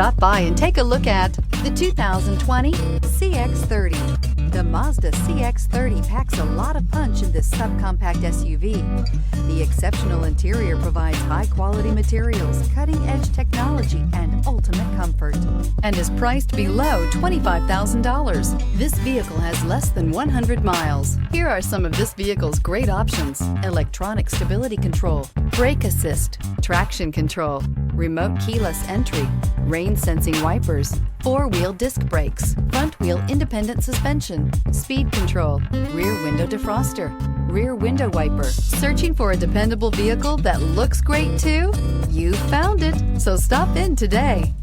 Stop by and take a look at the 2020 CX-30. The Mazda CX-30 packs a lot of punch in this subcompact SUV. The exceptional interior provides high-quality materials, cutting-edge technology, and ultimate comfort, and is priced below $25,000. This vehicle has less than 100 miles. Here are some of this vehicle's great options: electronic stability control, brake assist, traction control, remote keyless entry, rain sensing wipers, four-wheel disc brakes, front wheel independent suspension, speed control, rear window defroster, rear window wiper. Searching for a dependable vehicle that looks great too? You found it, so stop in today.